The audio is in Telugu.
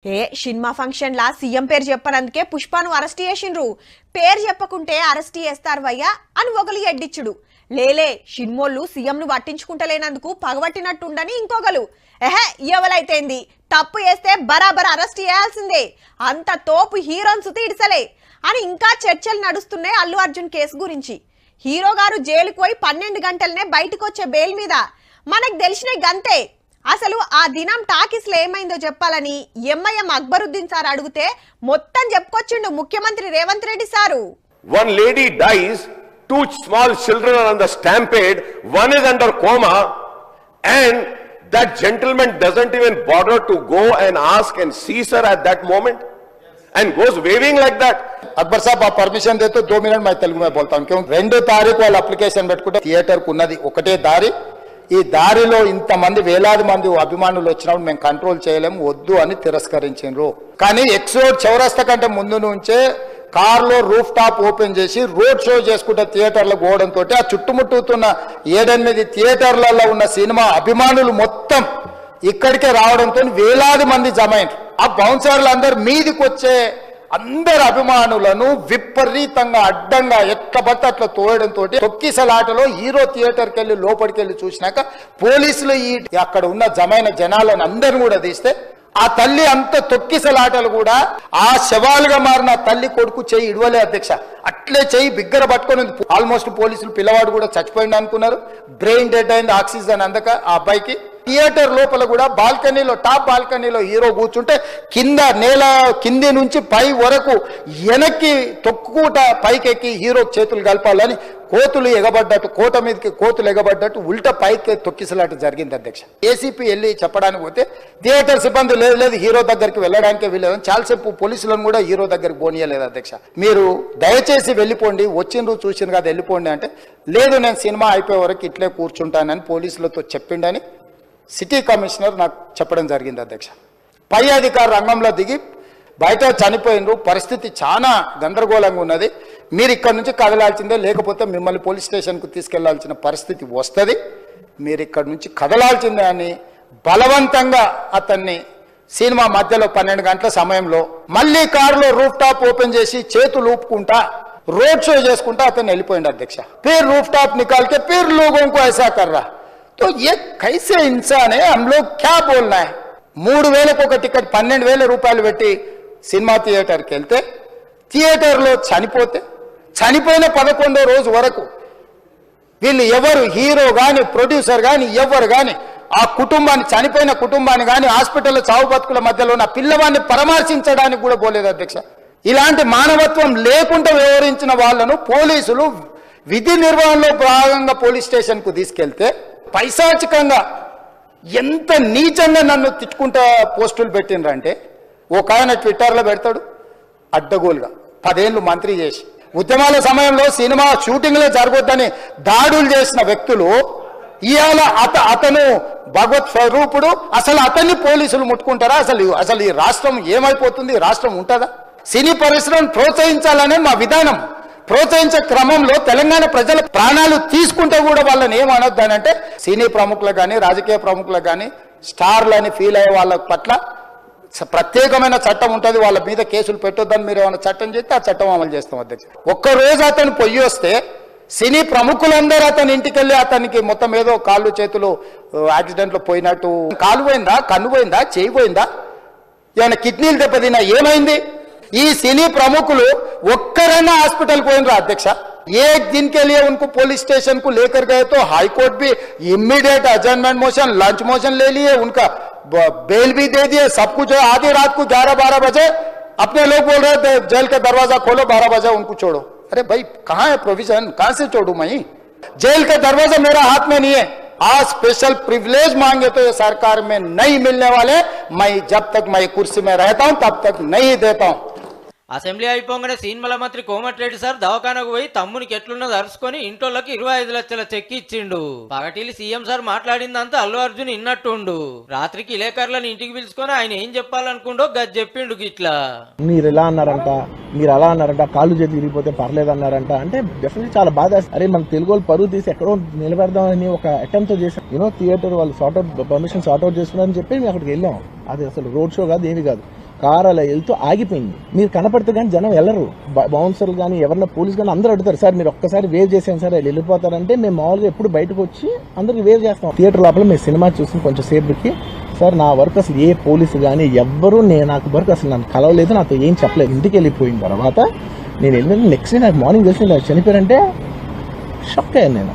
సినిమా ఫంక్షన్ లా సీఎం పేరు చెప్పనందుకే పుష్పను అరెస్ట్ చేసిండ్రు. పేరు చెప్పకుంటే అరెస్ట్ చేస్తారు వయ్యా అని ఒకరు ఎడ్డిచ్చుడు. లేలే సినిమోళ్ళు సీఎంను పట్టించుకుంటలేనందుకు పగబట్టినట్టుండని ఇంకొకరు. ఎవరైతేంది తప్పు చేస్తే బరాబర్ అరెస్ట్ చేయాల్సిందే, అంత తోపు హీరోని సుతి ఇడిసలే అని ఇంకా చర్చలు నడుస్తున్నాయి అల్లు అర్జున్ కేసు గురించి. హీరో గారు జైలుకు పోయి 12 గంటలనే బయటకు వచ్చే బెయిల్ మీద మనకు తెలిసిన గంతే. అసలు ఆ దినం టాకీస్ లో ఏమైందో చెప్పాలని ఎంఐఎం అక్బరుద్దీన్ సార్ అడిగితే మొత్తం చెప్పుకొచ్చిండు ముఖ్యమంత్రి Revanth Reddy sir. One lady dies, 2 small children are on the stampede, one is under coma, and that gentleman doesn't even bother to go and ask and seize her at that moment and goes waving like that. Akbar साहब आप परमिशन दे तो 2 मिनट मैं तेलुगु में बोलता हूँ. क्यों 2 तारीख వాళ్ళు అప్లికేషన్ పెట్టుకుంటే థియేటర్ కు ఉన్నది ఒకటే దారి. ఈ దారిలో ఇంతమంది వేలాది మంది అభిమానులు వచ్చినప్పుడు మేము కంట్రోల్ చేయలేము, వద్దు అని తిరస్కరించారు. కానీ ఎక్స్రోడ్ చౌరస్తా కంటే ముందు నుంచే కార్లో రూఫ్ టాప్ ఓపెన్ చేసి రోడ్ షో చేసుకుంటే థియేటర్లో పోవడంతో ఆ చుట్టుముట్టుతున్న 7-8 థియేటర్లలో ఉన్న సినిమా అభిమానులు మొత్తం ఇక్కడికే రావడంతో వేలాది మంది జమ అయ్యారు. ఆ బౌన్సర్లు అందరు మీదికి వచ్చే అందరు అభిమానులను విపరీతంగా అడ్డంగా ఎక్కబట్టి అట్లా తోయడంతో తొక్కిసలాటలో హీరో థియేటర్కి వెళ్ళి లోపలికి వెళ్ళి చూసినాక పోలీసులు ఈ అక్కడ ఉన్న జమైన జనాలను అందరిని కూడా తీస్తే ఆ తల్లి అంత తొక్కిసలాటలు కూడా ఆ శవాలుగా మారిన తల్లి కొడుకు చెయ్యి ఇడవలే అధ్యక్ష. అట్లే చెయ్యి బిగ్గర పట్టుకొని ఆల్మోస్ట్ పోలీసులు పిల్లవాడు కూడా చచ్చిపోయింది అనుకున్నారు. బ్రెయిన్ డెడ్ అయింది, ఆక్సిజన్ అందక ఆ అబ్బాయికి. థియేటర్ లోపల కూడా బాల్కనీలో టాప్ బాల్కనీలో హీరో కూర్చుంటే కింద నేల కింది నుంచి పై వరకు వెనక్కి తొక్కుట పైకెక్కి హీరో చేతులు కలపాలని కోతులు ఎగబడ్డట్టు, కోట మీదకి కోతులు ఎగబడ్డట్టు ఉల్టా పైకి తొక్కిసలాట జరిగింది అధ్యక్ష. ఏసీపీ వెళ్ళి చెప్పడానికి పోతే థియేటర్ సిబ్బంది లేదు హీరో దగ్గరికి వెళ్ళడానికే వెళ్ళలేదని చాలాసేపు పోలీసులను కూడా హీరో దగ్గరికి పోనీయలేదు అధ్యక్ష. మీరు దయచేసి వెళ్ళిపోండి, వచ్చిండ్రు చూసిండ్రు కదా వెళ్ళిపోండి అంటే లేదు నేను సినిమా అయిపోయే వరకు ఇట్లే కూర్చుంటానని పోలీసులతో చెప్పిండని సిటీ కమిషనర్ నాకు చెప్పడం జరిగింది అధ్యక్ష. పై అధికారు రంగంలో దిగి బయట చనిపోయినరు, పరిస్థితి చాలా గందరగోళంగా ఉన్నది, మీరు ఇక్కడ నుంచి కదలాల్సిందే, లేకపోతే మిమ్మల్ని పోలీస్ స్టేషన్కు తీసుకెళ్లాల్సిన పరిస్థితి వస్తుంది, మీరు ఇక్కడ నుంచి కదలాల్సిందే అని బలవంతంగా అతన్ని సినిమా మధ్యలో 12 గంటల సమయంలో మళ్ళీ కారులో రూఫ్ టాప్ ఓపెన్ చేసి చేతులు ఊపుకుంటా రోడ్ షో చేసుకుంటా అతను వెళ్ళిపోయింది అధ్యక్ష. फिर रूफ टॉप निकाल के फिर लोगों को ऐसा कर रहा, तो ये कैसे इंसान है, हम लोग क्या बोलना है. 3000 ఒక టికెట్ 12,000 రూపాయలు పెట్టి సినిమా థియేటర్కి వెళ్తే థియేటర్లో చనిపోతే చనిపోయిన 11వ రోజు వరకు వీళ్ళు ఎవరు హీరో కానీ ప్రొడ్యూసర్ కానీ ఎవరు కానీ ఆ కుటుంబాన్ని చనిపోయిన కుటుంబాన్ని కానీ హాస్పిటల్లో చావు బతుకుల మధ్యలో ఉన్న పిల్లవాడిని పరామర్శించడానికి కూడా పోలేదు అధ్యక్ష. ఇలాంటి మానవత్వం లేకుండా వ్యవహరించిన వాళ్ళను పోలీసులు విధి నిర్వహణలో భాగంగా పోలీస్ స్టేషన్కు తీసుకెళ్తే పైశాచికంగా ఎంత నీచంగా నన్ను తిట్టుకుంటా పోస్టులు పెట్టినరంటే ఒక ఆయన ట్విట్టర్లో పెడతాడు అడ్డగోలుగా 10 ఏళ్ళు మంత్రి చేసి ఉద్యమాల సమయంలో సినిమా షూటింగ్లో జరగొద్దని దాడులు చేసిన వ్యక్తులు ఇవాళ అతను భగవత్ స్వరూపుడు, అసలు అతన్ని పోలీసులు ముట్టుకుంటారా? అసలు ఈ రాష్ట్రం ఏమైపోతుంది, రాష్ట్రం ఉంటుందా? సినీ పరిశ్రమను ప్రోత్సహించాలనే మా విధానం. ప్రోత్సహించే క్రమంలో తెలంగాణ ప్రజల ప్రాణాలు తీసుకుంటే కూడా వాళ్ళని ఏమనొద్దానంటే సినీ ప్రముఖులకు కానీ రాజకీయ ప్రముఖులకు కానీ స్టార్లని ఫీల్ అయ్యే వాళ్ళ పట్ల ప్రత్యేకమైన చట్టం ఉంటుంది, వాళ్ళ మీద కేసులు పెట్టొద్దని మీరు ఏమైనా చట్టం చేస్తే ఆ చట్టం అమలు చేస్తాం అధ్యక్ష. ఒక్కరోజు అతను పొయ్యి వస్తే సినీ ప్రముఖులందరూ అతని ఇంటికి వెళ్ళి అతనికి మొత్తం ఏదో కాళ్ళు చేతులు యాక్సిడెంట్లో పోయినట్టు, కాలు పోయిందా, కన్ను పోయిందా, చేయి పోయిందా, ఏమైనా కిడ్నీలు దెబ్బతిన్నా, ఏమైంది? ఈ సినీ ప్రముఖులు ఒక్కరైనా హాస్పిటల్ పోయినరా అధ్యక్ష? एक दिन के लिए उनको पुलिस स्टेशन को लेकर गए तो हाईकोर्ट भी इमीडिएट अजर्नमेंट मोशन, लंच मोशन ले लिए, उनका बेल भी दे दिए, सब कुछ है. आधी रात को 11-12 बजे अपने लोग बोल रहे थे जेल का दरवाजा खोलो, 12 बजे उनको छोड़ो. अरे भाई कहाँ है प्रोविजन, कहाँ से छोड़ू मैं? जेल का दरवाजा मेरा हाथ में नहीं है. आज स्पेशल प्रिविलेज मांगे तो ये सरकार में नहीं मिलने वाले. मैं जब तक मैं कुर्सी में रहता हूँ तब तक नहीं देता हूँ. అసెంబ్లీ అయిపోగానే సీన్మల మంత్రి కోమటిరెడ్డి సార్ దవాఖానకు పోయి తమ్మునికి ఎట్లున్నది అరుచుకొని ఇంటోళ్ళకి 25 లక్షల చెక్ ఇచ్చిండు. పగటిలి సీఎం సార్ మాట్లాడిందంతా అల్లు అర్జున్ ఇన్నట్టుండు. రాత్రికి విలేకరులను ఇంటికి పిలుచుకొని ఆయన ఏం చెప్పాలనుకుండో గది చెప్పిండు గిట్లా. మీరు ఎలా అన్నారంట, మీరు అలా అన్నారంట, కాళ్ళు చేతి విరిగిపోతే పర్లేదు అన్నారంట అంటే డెఫినెట్లీ చాలా బాధ. అరే మన తెలుగు వాళ్ళు పరువు తీసి ఎక్కడో నిలబెడదామని ఒక అటెంప్ట్ చేసాం. థియేటర్ వాళ్ళు పర్మిషన్ సార్ట్ అవుట్ చేస్తున్నారని చెప్పి మేము అక్కడికి వెళ్ళాం. అది అసలు రోడ్ షో కాదు, ఏమి కాదు. కార్ అలా వెళ్తూ ఆగిపోయింది. మీరు కనపడితే కానీ జనం వెళ్ళరు. బౌన్సర్లు కానీ ఎవరన్నా పోలీస్ కానీ అందరూ అడుగుతారు, సార్ మీరు ఒక్కసారి వేవ్ చేసాను సార్ వెళ్ళిపోతారంటే మేము మామూలుగా ఎప్పుడు బయటకు వచ్చి అందరికి వేవ్ చేస్తాం. థియేటర్ లోపల మేము సినిమా చూసి కొంచెం సేపుకి సార్ నా వరకు అసలు ఏ పోలీసు కానీ ఎవ్వరూ నాకు వరకు అసలు నన్ను కలవలేదు, నాతో ఏం చెప్పలేదు. ఇంటికి వెళ్ళిపోయిన తర్వాత నేను వెళ్ళిన నెక్స్ట్ డే నాకు మార్నింగ్ తెలిసి నాకు చనిపోయారంటే షాక్ అయ్యాను నేను.